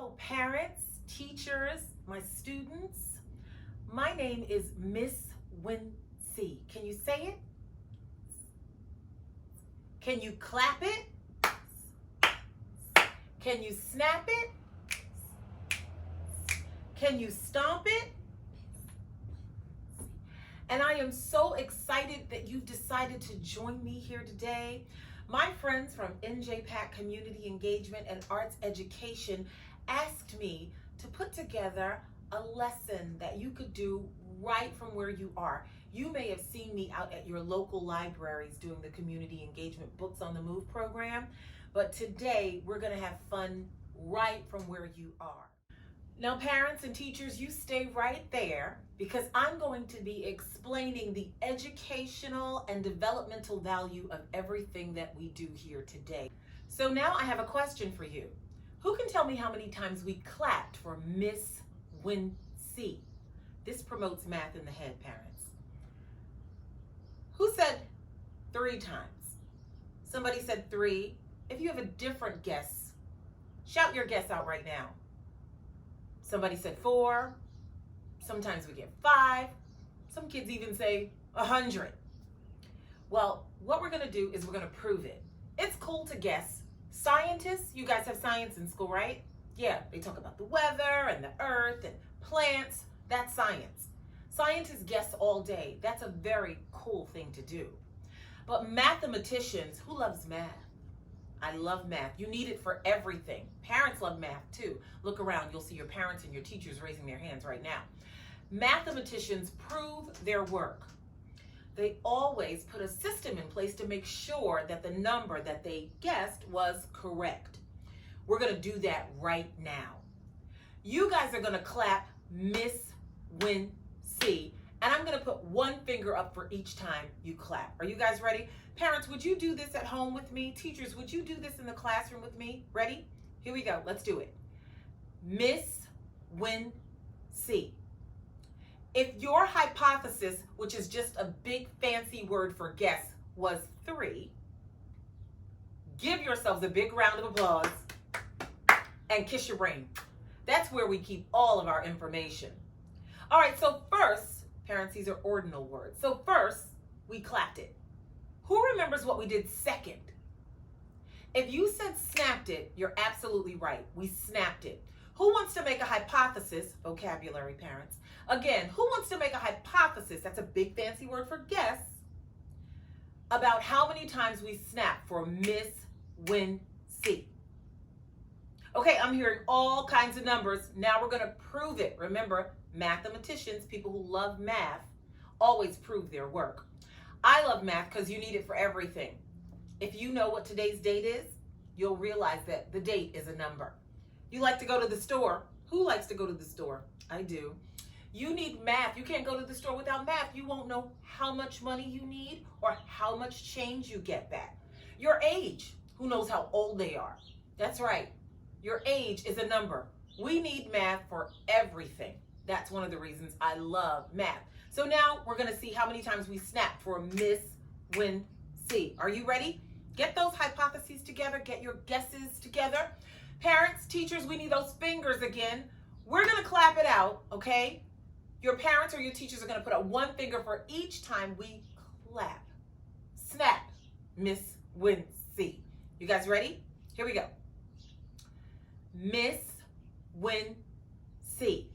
Hello, parents, teachers, my students. My name is Miss Wincey. Can you say it? Can you clap it? Can you snap it? Can you stomp it? And I am so excited that you've decided to join me here today. My friends from NJPAC Community Engagement and Arts Education asked me to put together a lesson that you could do right from where you are. You may have seen me out at your local libraries doing the Community Engagement Books on the Move program, but today we're going to have fun right from where you are. Now, parents and teachers, you stay right there because I'm going to be explaining the educational and developmental value of everything that we do here today. So now I have a question for you. Who can tell me how many times we clapped for Miss Wincey? This promotes math in the head, parents. Who said 3 times? Somebody said 3. If you have a different guess, shout your guess out right now. Somebody said 4. Sometimes we get 5. Some kids even say 100. Well, what we're going to do is we're going to prove it. It's cool to guess. Scientists, you guys have science in school, right? Yeah, they talk about the weather and the earth and plants. That's science. Scientists guess all day. That's a very cool thing to do. But mathematicians, who loves math? I love math. You need it for everything. Parents love math too. Look around, you'll see your parents and your teachers raising their hands right now. Mathematicians prove their work. They always put a system in place to make sure that the number that they guessed was correct. We're going to do that right now. You guys are going to clap Miss Wincey, and I'm going to put 1 finger up for each time you clap. Are you guys ready? Parents, would you do this at home with me? Teachers, would you do this in the classroom with me? Ready? Here we go. Let's do it. Miss Wincey. If your hypothesis, which is just a big fancy word for guess, was 3, give yourselves a big round of applause and kiss your brain. That's where we keep all of our information. All right, so first, parents, these are ordinal words. So first, we clapped it. Who remembers what we did second? If you said snapped it, you're absolutely right. We snapped it. Who wants to make a hypothesis? Vocabulary, parents. Again, who wants to make a hypothesis? That's a big fancy word for guess. About how many times we snapped for Miss Wincey. Okay, I'm hearing all kinds of numbers. Now we're going to prove it. Remember, mathematicians, people who love math, always prove their work. I love math because you need it for everything. If you know what today's date is, you'll realize that the date is a number. You like to go to the store. Who likes to go to the store? I do. You need math. You can't go to the store without math. You won't know how much money you need or how much change you get back. Your age. Who knows how old they are? That's right. Your age is a number. We need math for everything. That's one of the reasons I love math. So now we're going to see how many times we snap for Miss Wincey. Are you ready? Get those hypotheses together. Get your guesses together. Parents, teachers, we need those fingers again. We're going to clap it out, okay? Your parents or your teachers are going to put up 1 finger for each time we clap. Snap, Miss Wincey. You guys ready? Here we go. Miss Wincey.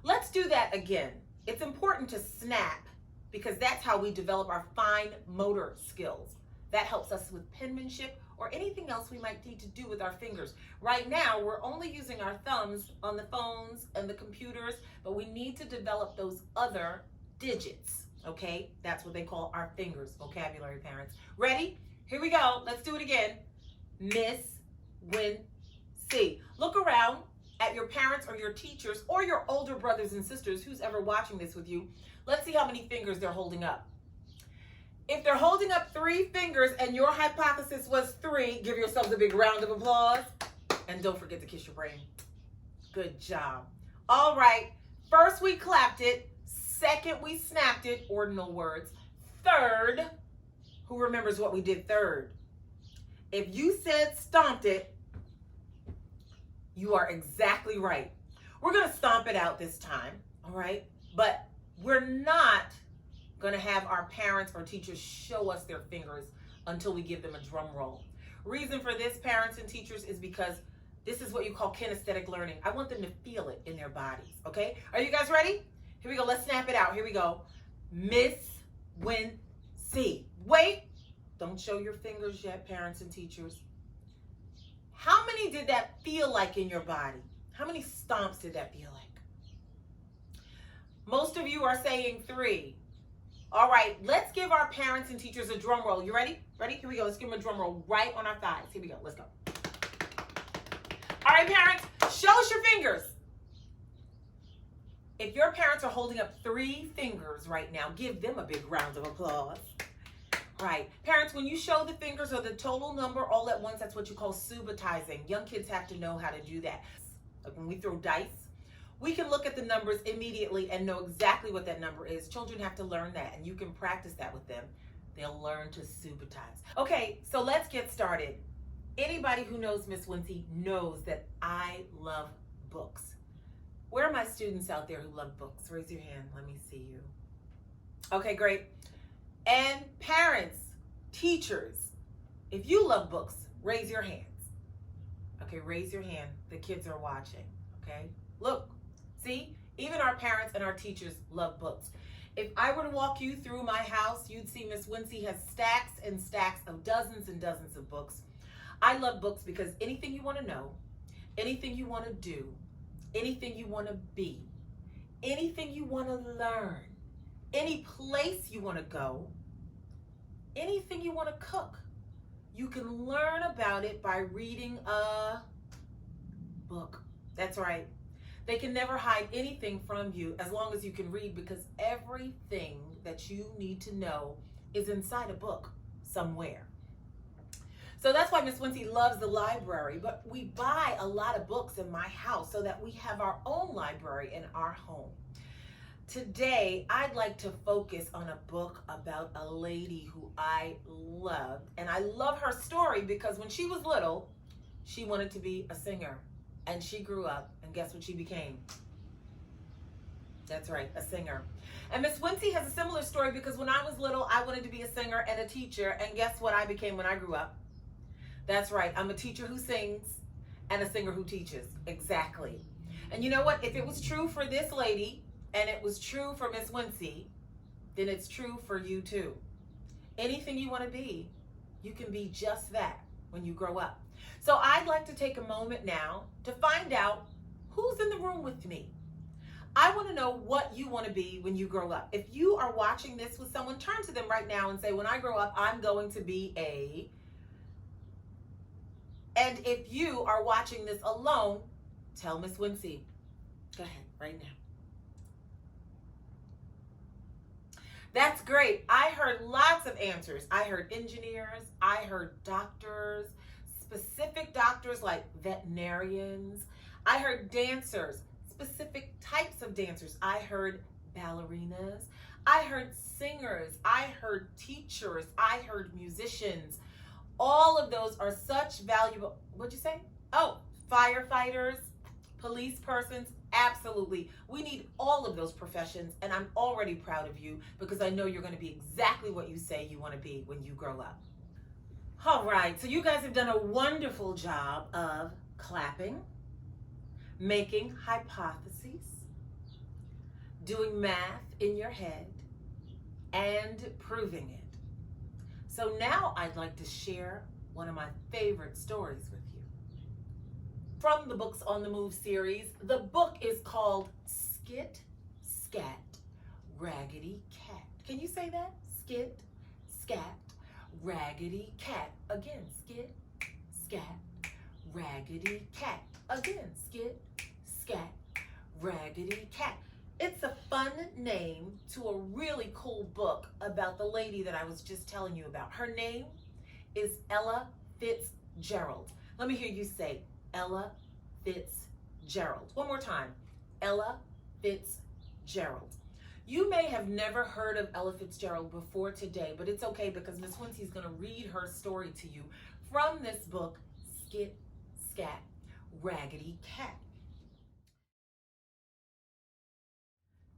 Let's do that again. It's important to snap because that's how we develop our fine motor skills. That helps us with penmanship or anything else we might need to do with our fingers. Right now, we're only using our thumbs on the phones and the computers, but we need to develop those other digits, okay? That's what they call our fingers, vocabulary, parents. Ready? Here we go. Let's do it again. Miss Wincey. Look around at your parents or your teachers or your older brothers and sisters, who's ever watching this with you. Let's see how many fingers they're holding up. If they're holding up 3 fingers and your hypothesis was 3, give yourselves a big round of applause. And don't forget to kiss your brain. Good job. All right. First we clapped it. Second we snapped it, ordinal words. Third, who remembers what we did third? If you said stomped it, You are exactly right. We're going to stomp it out this time, all right? But we're not going to have our parents or teachers show us their fingers until we give them a drum roll. Reason for this, parents and teachers, is because this is what you call kinesthetic learning. I want them to feel it in their bodies, okay? Are you guys ready? Here we go. Let's snap it out. Here we go. Miss Wincey. Wait. Don't show your fingers yet, parents and teachers. How many did that feel like in your body? How many stomps did that feel like? Most of you are saying 3. All right, let's give our parents and teachers a drum roll. You ready? Ready? Here we go. Let's give them a drum roll right on our thighs. Here we go. Let's go. All right, parents, show us your fingers. If your parents are holding up 3 fingers right now, give them a big round of applause. Right. Parents, when you show the fingers or the total number all at once, that's what you call subitizing. Young kids have to know how to do that. Like when we throw dice, we can look at the numbers immediately and know exactly what that number is. Children have to learn that, and you can practice that with them. They'll learn to subitize. Okay, so let's get started. Anybody who knows Miss Wincey knows that I love books. Where are my students out there who love books? Raise your hand. Let me see you. Okay, great. And parents, teachers, if you love books, raise your hands. Okay, raise your hand. The kids are watching. Okay, look, see, even our parents and our teachers love books. If I were to walk you through my house, you'd see Miss Wincey has stacks and stacks of dozens and dozens of books. I love books because anything you want to know, anything you want to do, anything you want to be, anything you want to learn, any place you want to go, anything you want to cook, you can learn about it by reading a book. That's right. They can never hide anything from you as long as you can read, because everything that you need to know is inside a book somewhere. So that's why Miss Wincey loves the library, but we buy a lot of books in my house so that we have our own library in our home. Today, I'd like to focus on a book about a lady who I loved. And I love her story because when she was little, she wanted to be a singer. And she grew up, and guess what she became? That's right, a singer. And Miss Wincey has a similar story because when I was little, I wanted to be a singer and a teacher. And guess what I became when I grew up? That's right, I'm a teacher who sings and a singer who teaches. Exactly. And you know what? If it was true for this lady, and it was true for Miss Wincey, then it's true for you too. Anything you want to be, you can be just that when you grow up. So I'd like to take a moment now to find out who's in the room with me. I want to know what you want to be when you grow up. If you are watching this with someone, turn to them right now and say, when I grow up, I'm going to be a... And if you are watching this alone, tell Miss Wincey. Go ahead, right now. That's great. I heard lots of answers. I heard engineers. I heard doctors, specific doctors like veterinarians. I heard dancers, specific types of dancers. I heard ballerinas. I heard singers. I heard teachers. I heard musicians. All of those are such valuable, what'd you say? Oh, firefighters, police persons. Absolutely. We need all of those professions, and I'm already proud of you because I know you're going to be exactly what you say you want to be when you grow up. All right, so you guys have done a wonderful job of clapping, making hypotheses, doing math in your head, and proving it. So now I'd like to share one of my favorite stories with you. From the Books on the Move series, the book is called Skit Scat Raggedy Cat. Can you say that? Skit Scat Raggedy Cat. Again, Skit Scat Raggedy Cat. Again, Skit Scat Raggedy Cat. It's a fun name to a really cool book about the lady that I was just telling you about. Her name is Ella Fitzgerald. Let me hear you say Ella Fitzgerald. One more time. Ella Fitzgerald. You may have never heard of Ella Fitzgerald before today, but it's okay because Miss Wincey is going to read her story to you from this book, Skit Scat Raggedy Cat.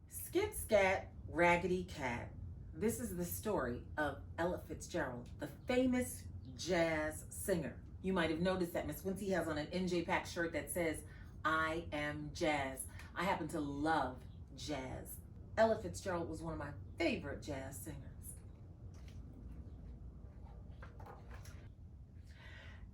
Skit Scat Raggedy Cat. This is the story of Ella Fitzgerald, the famous jazz singer. You might have noticed that Miss Wincey has on an NJPAC shirt that says, "I am jazz." I happen to love jazz. Ella Fitzgerald was one of my favorite jazz singers.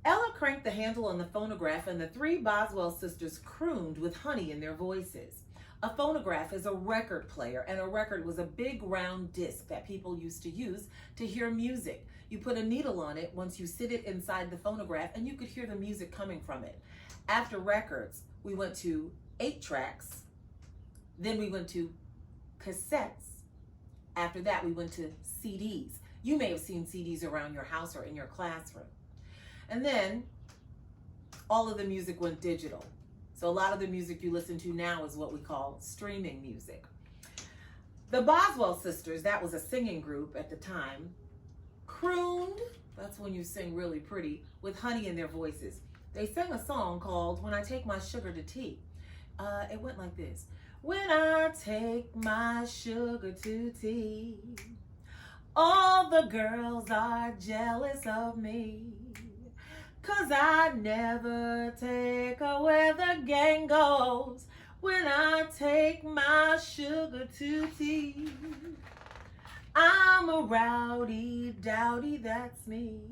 Ella cranked the handle on the phonograph and the three Boswell sisters crooned with honey in their voices. A phonograph is a record player, and a record was a big round disc that people used to use to hear music. You put a needle on it once you sit it inside the phonograph, and you could hear the music coming from it. After records, we went to 8-tracks, then we went to cassettes. After that, we went to CDs. You may have seen CDs around your house or in your classroom. And then all of the music went digital. So a lot of the music you listen to now is what we call streaming music. The Boswell sisters, that was a singing group at the time, crooned, that's when you sing really pretty, with honey in their voices. They sang a song called "When I Take My Sugar to Tea." It went like this. When I take my sugar to tea, all the girls are jealous of me. 'Cause I never take her where the gang goes when I take my sugar to tea. I'm a rowdy dowdy, that's me.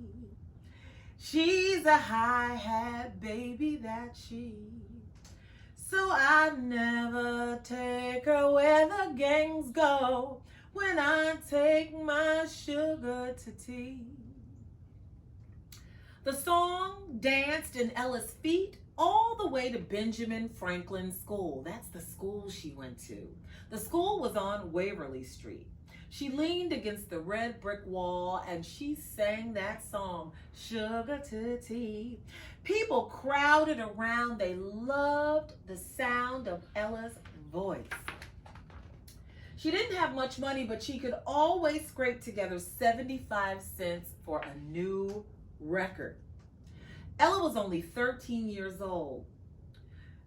She's a hi-hat baby, that's she. So I never take her where the gangs go when I take my sugar to tea. The song danced in Ella's feet all the way to Benjamin Franklin School. That's the school she went to. The school was on Waverly Street. She leaned against the red brick wall and she sang that song, "Sugar to Tea." People crowded around. They loved the sound of Ella's voice. She didn't have much money, but she could always scrape together 75 cents for a new record. Ella was only 13 years old.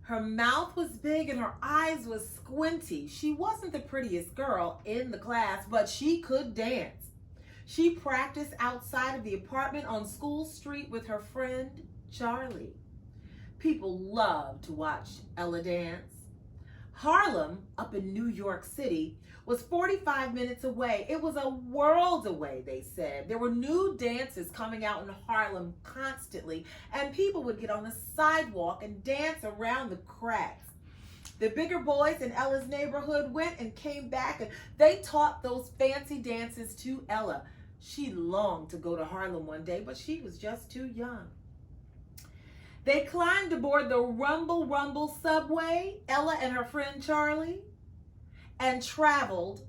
Her mouth was big and her eyes was squinty. She wasn't the prettiest girl in the class, but she could dance. She practiced outside of the apartment on School Street with her friend Charlie. People loved to watch Ella dance. Harlem, up in New York City, was 45 minutes away. It was a world away, they said. There were new dances coming out in Harlem constantly, and people would get on the sidewalk and dance around the cracks. The bigger boys in Ella's neighborhood went and came back, and they taught those fancy dances to Ella. She longed to go to Harlem one day, but she was just too young. They climbed aboard the Rumble Rumble subway, Ella and her friend Charlie, and traveled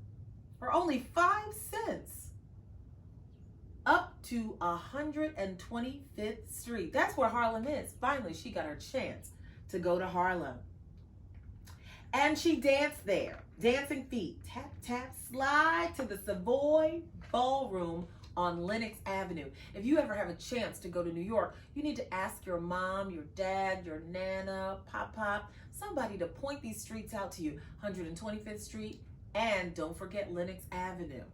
for only 5 cents up to 125th Street. That's where Harlem is. Finally, she got her chance to go to Harlem. And she danced there, dancing feet, tap, tap, slide to the Savoy Ballroom on Lenox Avenue. If you ever have a chance to go to New York, you need to ask your mom, your dad, your nana, pop, somebody to point these streets out to you. 125th Street, and don't forget Lenox Avenue.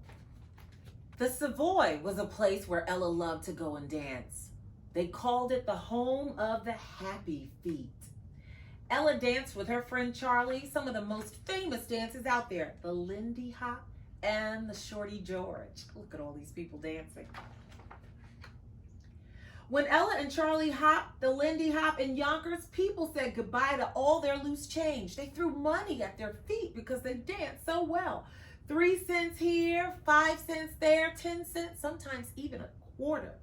The Savoy was a place where Ella loved to go and dance. They called it the home of the happy feet. Ella danced with her friend Charlie, some of the most famous dances out there, the Lindy Hop and the Shorty George. Look at all these people dancing. When Ella and Charlie hopped the Lindy Hop in Yonkers, people said goodbye to all their loose change. They threw money at their feet because they danced so well. 3 cents here, 5 cents there, 10 cents, sometimes even a quarter.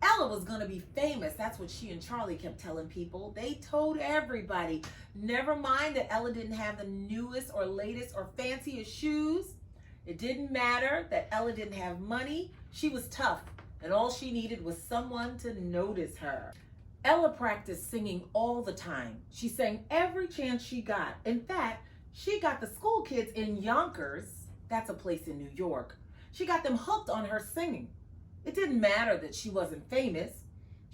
Ella was going to be famous. That's what she and Charlie kept telling people. They told everybody. Never mind that Ella didn't have the newest or latest or fanciest shoes. It didn't matter that Ella didn't have money. She was tough, and all she needed was someone to notice her. Ella practiced singing all the time. She sang every chance she got. In fact, she got the school kids in Yonkers, that's a place in New York, she got them hooked on her singing. It didn't matter that she wasn't famous.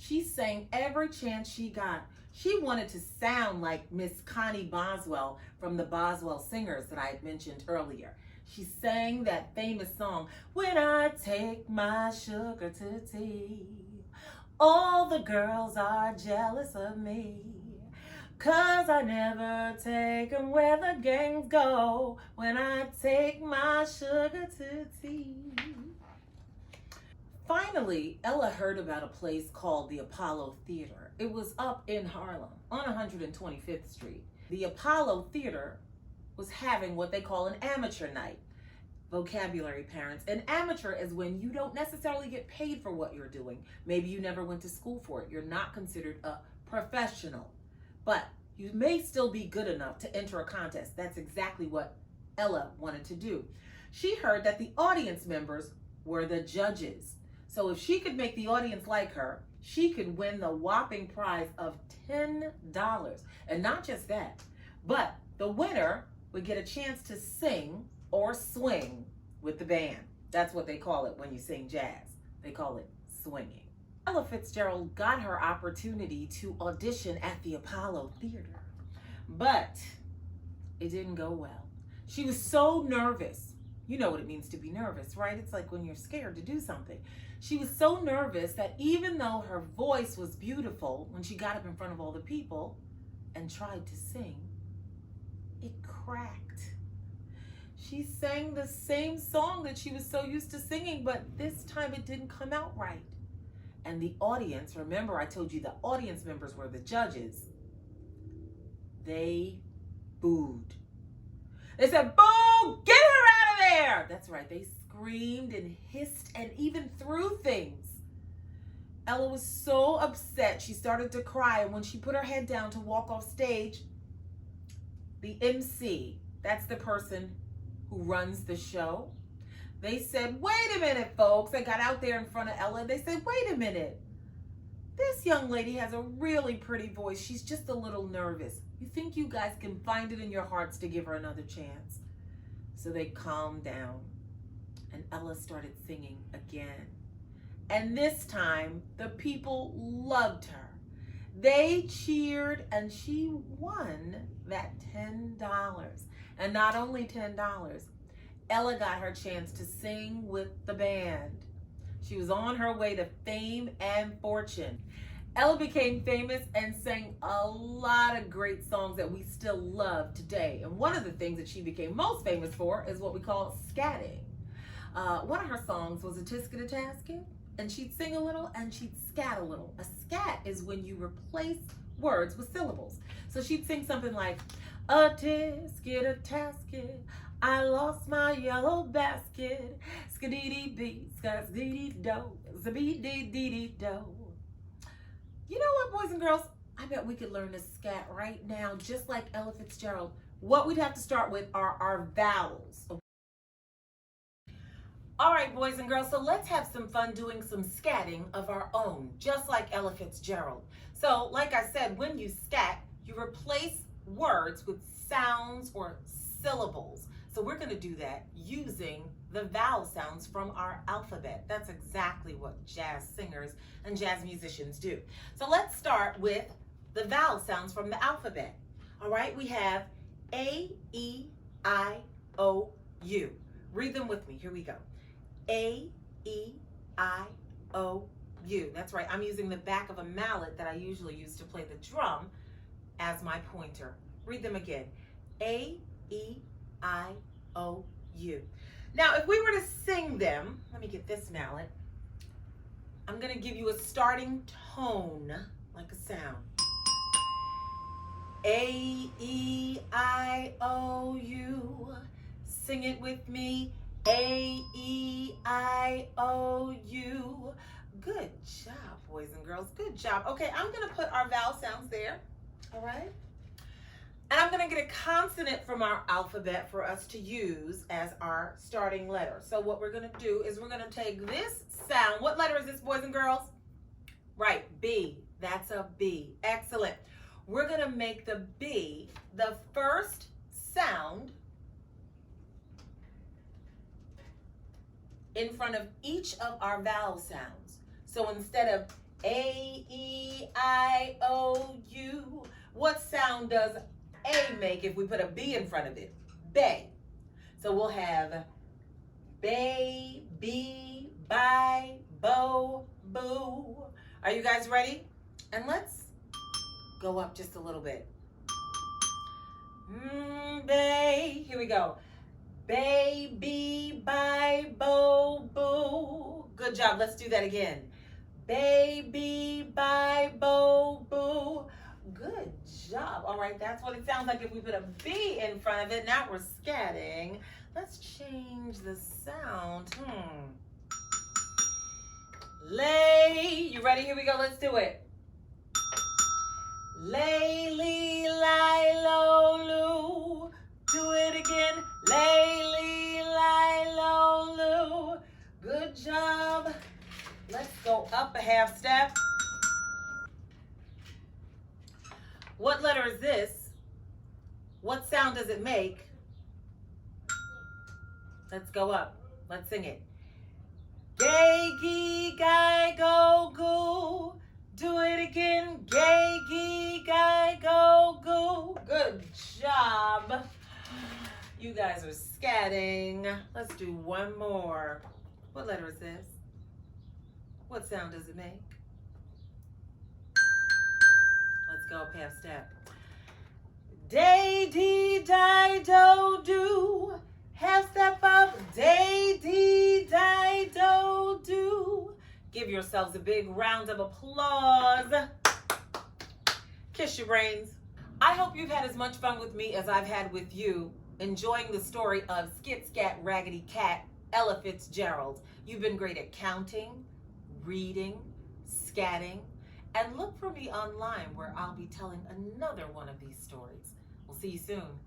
She sang every chance she got. She wanted to sound like Miss Connie Boswell from the Boswell Singers that I had mentioned earlier. She sang that famous song, "When I take my sugar to tea, all the girls are jealous of me, 'cause I never take 'em where the gangs go, when I take my sugar to tea." Finally, Ella heard about a place called the Apollo Theater. It was up in Harlem on 125th Street. The Apollo Theater was having what they call an amateur night. Vocabulary, parents. An amateur is when you don't necessarily get paid for what you're doing. Maybe you never went to school for it. You're not considered a professional. But you may still be good enough to enter a contest. That's exactly what Ella wanted to do. She heard that the audience members were the judges. So if she could make the audience like her, she could win the whopping prize of $10. And not just that, but the winner would get a chance to sing or swing with the band. That's what they call it when you sing jazz. They call it swinging. Ella Fitzgerald got her opportunity to audition at the Apollo Theater, but it didn't go well. She was so nervous. You know what it means to be nervous, right? It's like when you're scared to do something. She was so nervous that even though her voice was beautiful, when she got up in front of all the people and tried to sing, it cracked. She sang the same song that she was so used to singing, but this time it didn't come out right. And the audience, remember I told you the audience members were the judges, they booed. They said, "Boo! Get her out of there!" That's right, they screamed and hissed and even threw things. Ella was so upset, she started to cry, and when she put her head down to walk off stage, the MC, that's the person who runs the show, they said, "Wait a minute, folks." They got out there in front of Ella. They said, "Wait a minute. This young lady has a really pretty voice. She's just a little nervous. You think you guys can find it in your hearts to give her another chance?" So they calmed down, and Ella started singing again. And this time, the people loved her. They cheered, and she won that $10. And not only $10, Ella got her chance to sing with the band. She was on her way to fame and fortune. Ella became famous and sang a lot of great songs that we still love today. And one of the things that she became most famous for is what we call scatting. One of her songs was a tisket a tasket, and she'd sing a little and she'd scat a little. A scat is when you replace words with syllables. So she'd sing something like, "A tisket a tasket, I lost my yellow basket, skadee-dee-bee, skadee-dee-do, zabee-dee-dee-dee-do." You know what, boys and girls? I bet we could learn to scat right now, just like Ella Fitzgerald. What we'd have to start with are our vowels. All right, boys and girls, so let's have some fun doing some scatting of our own, just like Ella Fitzgerald. So, like I said, when you scat, you replace words with sounds or syllables. So we're going to do that using the vowel sounds from our alphabet. That's exactly what jazz singers and jazz musicians do. So let's start with the vowel sounds from the alphabet. All right, we have A, E, I, O, U. Read them with me. Here we go. A, E, I, O, U. That's right. I'm using the back of a mallet that I usually use to play the drum as my pointer. Read them again. A, E, I, O, U. Now, if we were to sing them, let me get this mallet. I'm going to give you a starting tone, like a sound. A, E, I, O, U. Sing it with me. A, E, I, O, U. Good job, boys and girls. Good job. Okay, I'm going to put our vowel sounds there. All right? And I'm going to get a consonant from our alphabet for us to use as our starting letter. So what we're going to do is we're going to take this sound. What letter is this, boys and girls? Right, B. That's a B. Excellent. We're going to make the B the first sound in front of each of our vowel sounds. So instead of A-E-I-O-U. What sound does A make if we put a B in front of it? Bay. So we'll have bay, bee, bye, bo, boo. Are you guys ready? And let's go up just a little bit. Bay. Here we go. Bay, bee, bye, bo, boo. Good job. Let's do that again. Baby, bye, bo, boo. Good job. All right, that's what it sounds like if we put a B in front of it. Now we're scatting. Let's change the sound. Lay. You ready? Here we go. Let's do it. Lay, lee, lie, lo, loo. Do it again. Lay, lee, lie, lo, loo. Good job. Let's go up a half step. What letter is this? What sound does it make? Let's go up. Let's sing it. Gay, gee, guy, go, goo. Do it again. Gay, gee, guy, go, goo. Good job. You guys are scatting. Let's do one more. What letter is this? What sound does it make? Let's go up half step. Day, dee, die, do, do. Half step up. Day, dee, die, do, do. Give yourselves a big round of applause. Kiss your brains. I hope you've had as much fun with me as I've had with you, enjoying the story of Skit Scat Raggedy Cat, Ella Fitzgerald. You've been great at counting, reading, scatting, and look for me online where I'll be telling another one of these stories. We'll see you soon.